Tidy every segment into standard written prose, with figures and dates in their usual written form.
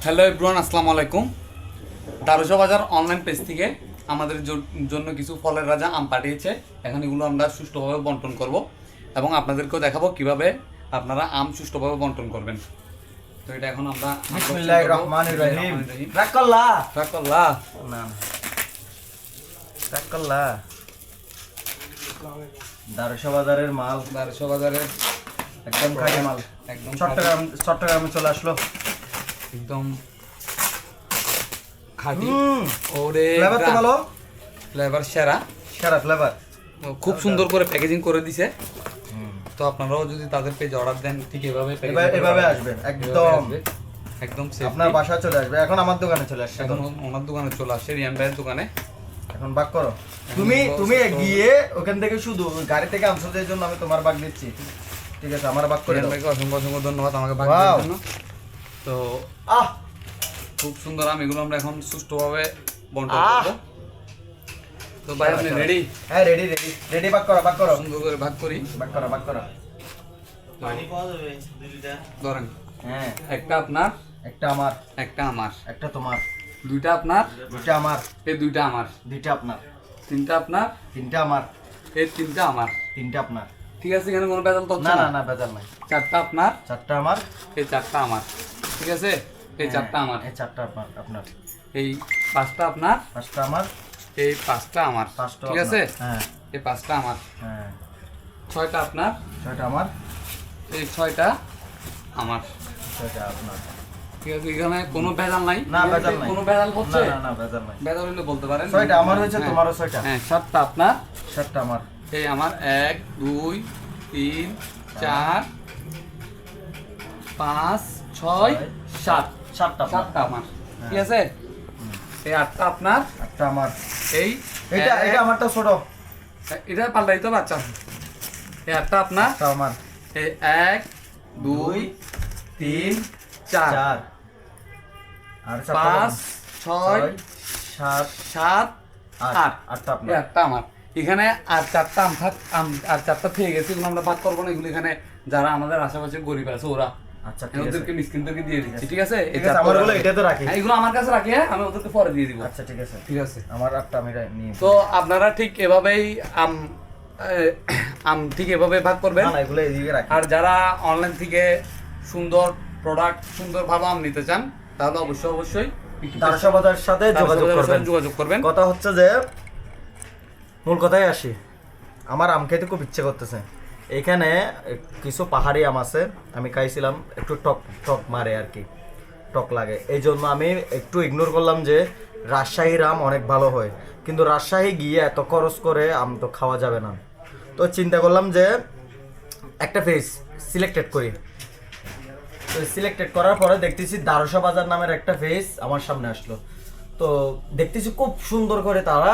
Hello everyone, আসসালামু আলাইকুম। দারুশা বাজার অনলাইন পেজ থেকে আমাদের জন্য কিছু ফলের রাজা আম পাঠিয়েছে। এখন এগুলো আমরা সুষ্ঠুভাবে বন্টন করব এবং আপনাদেরকেও দেখাবো কিভাবে আপনারা আম সুষ্ঠুভাবে বন্টন করবেন। তো এটা এখন আমরা বিসমিল্লাহির রহমানির রহিম। রাকাল্লাহ রাকাল্লাহ না রাকাল্লাহ দারুশা বাজারের মাল, দারুশা বাজারের একদম খাঁটি মাল, একদম চট্টগ্রামে চলে আসলো। একদম খাঁটি। ওরে ফ্লেভার তো ভালো, ফ্লেভার সেরা ফ্লেভার খুব সুন্দর করে প্যাকেজিং করে দিছে। তো আপনারাও যদি তাদের পেজে অর্ডার দেন ঠিক এভাবে আসবে, একদম সেফ আপনার বাসায় চলে আসবে। এখন আমার দোকানে চলে আসছে, এখন ওনার দোকানে চলে আসছে, রিয়ান ভাইয়ের দোকানে। এখন বাক করো তুমি গিয়ে ওখান থেকে শুধু গাড়ি থেকে আনছো যে জন্য আমি তোমার বাক দিচ্ছি, ঠিক আছে? আমার বাক করে রিয়ান দাও। ভাইকে অসংখ্য অসংখ্য ধন্যবাদ আমাকে ভাগ দেওয়ার জন্য। তো খুব সুন্দর আম, এগুলো আমরা এখন সুষ্ঠুভাবে বন্টন করব। তো ভাই আপনি রেডি? হ্যাঁ রেডি বাক করো সুন্দর করে ভাগ করি। বাক করো পানি পাওয়া যাবে 2 লিটার। ধরেন, হ্যাঁ, একটা আপনার, একটা আমার, একটা আমার, একটা তোমার, দুইটা আপনার, দুইটা আমার, এই দুইটা আমার, দুইটা আপনার, তিনটা আপনার, তিনটা আমার, এই তিনটা আমার। তিনটা আপনার। ঠিক আছে, এখানে কোনো বেজাল তো হচ্ছে না না? না বেজাল নাই। চারটা আপনার, চারটা আমার, এই চারটা আমার। ঠিক আছে, এই চারটা আমার, এই চারটা আপনার, এই পাঁচটা আপনার, পাঁচটা আমার, এই পাঁচটা আমার। পাঁচটা ঠিক আছে, হ্যাঁ এই পাঁচটা আমার, হ্যাঁ, ছয়টা আপনার, ছয়টা আমার, এই ছয়টা আমার। ছয়টা আপনার। ঠিক আছে, এখানে কোনো ভেজাল নাই। না, ভেজাল নাই। কোনো ভেজাল হচ্ছে না বেজাল নাই। ভেজাল হলে বলতে পারেন। ছয়টা আমার হয়েছে, হ্যাঁ, তোমারও ছয়টা। হ্যাঁ, সাতটা আপনার, সাতটা আমার, এই আমার 1 2 3 4 5 6 7 সাতটা আপনার। সাতটা আমার। ঠিক আছে, এই আটটা আপনার, আটটা আমার। এই এটা আমারটা ছোট, এটা পাল্টাই তো বাচ্চা। এই আটটা আপনার, আটটা আমার, এই 1 2 3 4 চার, আর 5 6 সাত, 7 আট, 8 আটটা এই আপনার। আটটা আমার। এখানে আর চারটা আর চারটা থেকে গেছে, এগুলো আমরা ভাগ করবো না। এগুলো এখানে যারা আমাদের আশেপাশে গরিব আছে ওরা, আচ্ছা আমি ওদেরকে মিসকিনদেরকে দিয়ে দিচ্ছি। ঠিক আছে, এই ঠিক আছে, আমারগুলো এটাতে রাখি। হ্যাঁ, এগুলো আমার কাছে রাখি, হ্যাঁ, আমি ওদেরকে পরে দিয়ে দিব। আচ্ছা ঠিক আছে, ঠিক আছে, আমার আটটা আমি নিয়ে। তো আপনারা ঠিক এভাবেই আম ঠিক এভাবে ভাগ করবেন। না এগুলো এদিকে রাখি। আর যারা অনলাইন থেকে সুন্দর প্রোডাক্ট, সুন্দর ভালো আম নিতে চান, তাহলে অবশ্যই দারুশা বাজারের সাথে যোগাযোগ করবেন। কথা হচ্ছে যে মূল কথায় আসি, আমার আম খেতে খুব ইচ্ছে করতেছে। এখানে কিছু পাহাড়ি আম আছে, আমি খাইছিলাম, একটু টক মারে আর কি, টক লাগে। এই জন্য আমি একটু ইগনোর করলাম যে রাজশাহীর আম অনেক ভালো হয়, কিন্তু রাজশাহী গিয়ে এত খরচ করে আম তো খাওয়া যাবে না। তো চিন্তা করলাম যে একটা ফেজ সিলেক্টেড করি। তো সিলেক্টেড করার পরে দেখতেছি দারুশা বাজার নামের একটা ফেজ আমার সামনে আসলো। তো দেখতেছি খুব সুন্দর করে তারা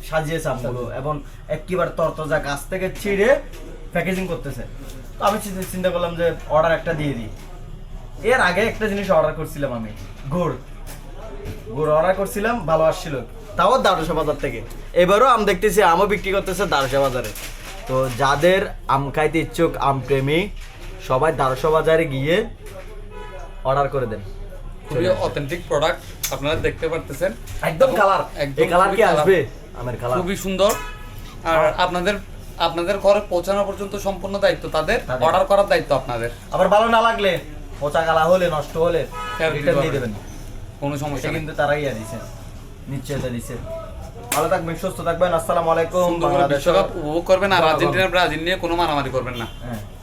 সাজিয়েছে আমগুলো, এবং একেবারে তরতাজা গাছ থেকে ছিঁড়ে প্যাকেজিং করতেছে। তো আমি চিন্তা করলাম যে অর্ডার একটা দিয়ে দিই। এর আগে একটা জিনিস অর্ডার করছিলাম আমি, গুড় অর্ডার করছিলাম, ভালো আসছিল, তাও দারুশা বাজার থেকে। এবারও আম দেখতেছি আমও বিক্রি করতেছে দারুশা বাজারে। তো যাদের আম খাইতে ইচ্ছুক, আম প্রেমী, সবাই দারুশা বাজারে গিয়ে অর্ডার করে দেন। খুবই অথেন্টিক প্রোডাক্ট আপনারা দেখতে পারতেছেন, একদম কালার, এই কালার কি আসবে, আমের কালার খুবই সুন্দর। আর আপনাদের ঘরে পৌঁছানো পর্যন্ত সম্পূর্ণ দায়িত্ব তাদের, অর্ডার করার দায়িত্ব আপনাদের। আবার ভালো না লাগলে, পচা কালা হলে, নষ্ট হলে রিটার্ন দিয়ে দেবেন, কোনো সমস্যা নেই। কিন্তু তারাই দিছে, নিশ্চয়তা দিছে। ভালো থাকবেন, সুস্থ থাকবেন। আসসালামু আলাইকুম। সুন্দর করে বিশ্বকাপ উপভোগ করবেন, আর আর্জেন্টিনা ব্রাজিল নিয়ে কোনো মারামারি করবেন না। হ্যাঁ।